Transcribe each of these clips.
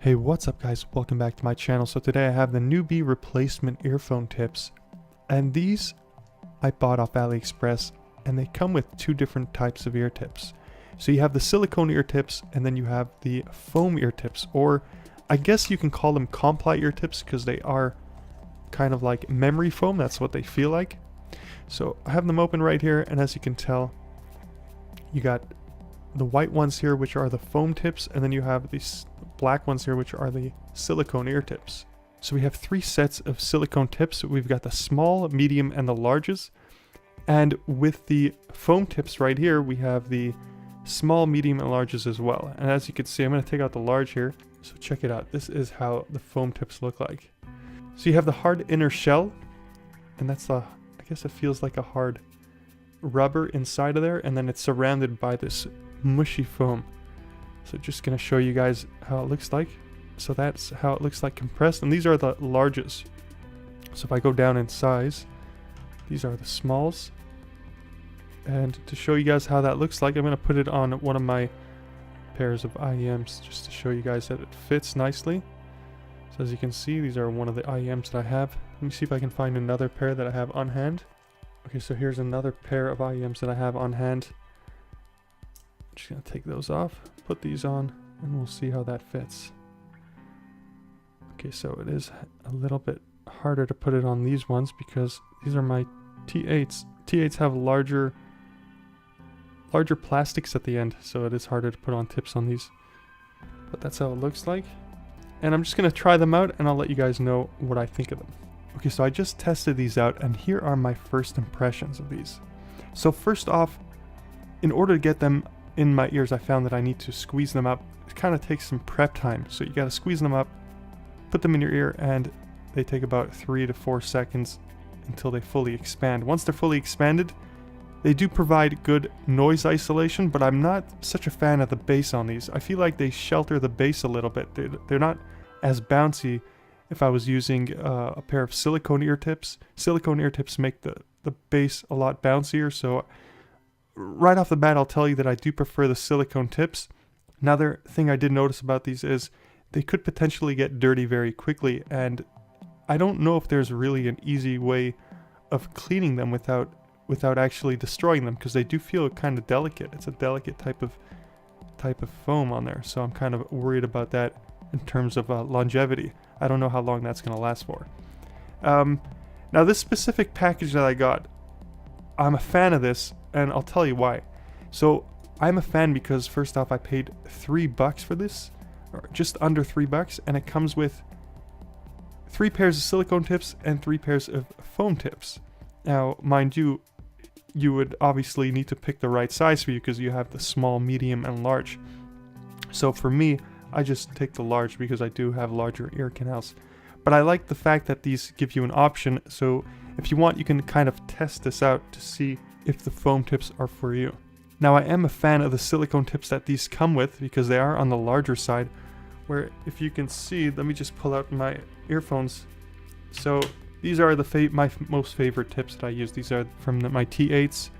Hey, what's up guys? Welcome back to my channel. So today I have the newbie replacement earphone tips, and these I bought off AliExpress, and they come with two different types of ear tips. So you have the silicone ear tips, and then you have the foam ear tips, or I guess you can call them compli ear tips because they are kind of like memory foam. That's what they feel like. So I have them open right here, and as you can tell, you got the white ones here, which are the foam tips, and then you have these black ones here, which are the silicone ear tips. So we have three sets of silicone tips. We've got the small, medium, and the larges. And with the foam tips right here, we have the small, medium, and larges as well. And as you can see, I'm going to take out the large here. So check it out. This is how the foam tips look like. So you have the hard inner shell, and that's the, I guess it feels like a hard rubber inside of there, and then it's surrounded by this mushy foam. So just gonna show you guys how it looks like. So that's how it looks like compressed, and these are the larges. So if I go down in size, these are the smalls. And to show you guys how that looks like, I'm gonna put it on one of my pairs of IEMs just to show you guys that it fits nicely. So as you can see, these are one of the IEMs that I have. Let me see if I can find another pair that I have on hand. Okay, so here's another pair of IEMs that I have on hand. I'm just gonna take those off, put these on, and we'll see how that fits. Okay, so it is a little bit harder to put it on these ones because these are my T8s. T8s have larger plastics at the end, so it is harder to put on tips on these. But that's how it looks like. And I'm just gonna try them out, and I'll let you guys know what I think of them. Okay, so I just tested these out, and here are my first impressions of these. So first off, in order to get them in my ears, I found that I need to squeeze them up. It kind of takes some prep time, so you got to squeeze them up, put them in your ear, and they take about 3 to 4 seconds until they fully expand. Once they're fully expanded, they do provide good noise isolation, but I'm not such a fan of the bass on these. I feel like they shelter the bass a little bit. They're not as bouncy. If I was using a pair of silicone ear tips, silicone ear tips make the bass a lot bouncier, so right off the bat, I'll tell you that I do prefer the silicone tips. Another thing I did notice about these is they could potentially get dirty very quickly, and I don't know if there's really an easy way of cleaning them without actually destroying them, because they do feel kind of delicate. It's a delicate type of foam on there, so I'm kind of worried about that in terms of longevity. I don't know how long that's going to last for. Now this specific package that I got, I'm a fan of this, and I'll tell you why. So I'm a fan because first off, I paid $3 for this, or just under $3, and it comes with 3 pairs of silicone tips and 3 pairs of foam tips. Now, mind you, you would obviously need to pick the right size for you because you have the small, medium, and large. So for me, I just take the large because I do have larger ear canals. But I like the fact that these give you an option, so if you want, you can kind of test this out to see if the foam tips are for you. Now, I am a fan of the silicone tips that these come with because they are on the larger side, where if you can see, let me just pull out my earphones. So these are my most favorite tips that I use. These are from my T8s,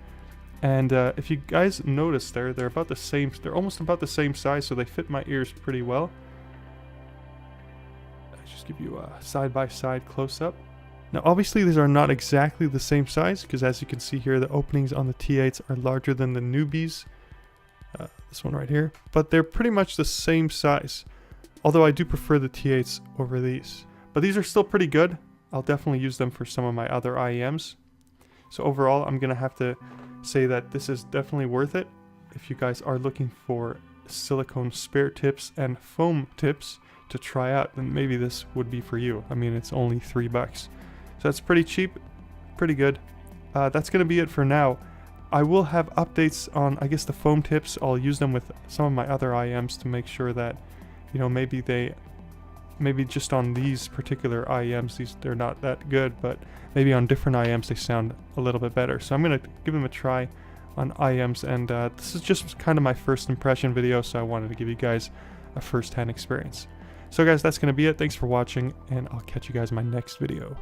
and if you guys notice, they're about the same. They're almost about the same size, so they fit my ears pretty well. I'll just give you a side-by-side close-up. Now obviously these are not exactly the same size, because as you can see here, the openings on the T8s are larger than the newbies. This one right here. But they're pretty much the same size, although I do prefer the T8s over these. But these are still pretty good. I'll definitely use them for some of my other IEMs. So overall, I'm going to have to say that this is definitely worth it. If you guys are looking for silicone spare tips and foam tips to try out, then maybe this would be for you. I mean, it's only $3. So that's pretty cheap, pretty good. That's going to be it for now. I will have updates on, I guess, the foam tips. I'll use them with some of my other IEMs to make sure that, you know, maybe just on these particular IEMs, they're not that good, but maybe on different IEMs they sound a little bit better. So I'm going to give them a try on IEMs, and this is just kind of my first impression video, so I wanted to give you guys a first-hand experience. So guys, that's going to be it. Thanks for watching, and I'll catch you guys in my next video.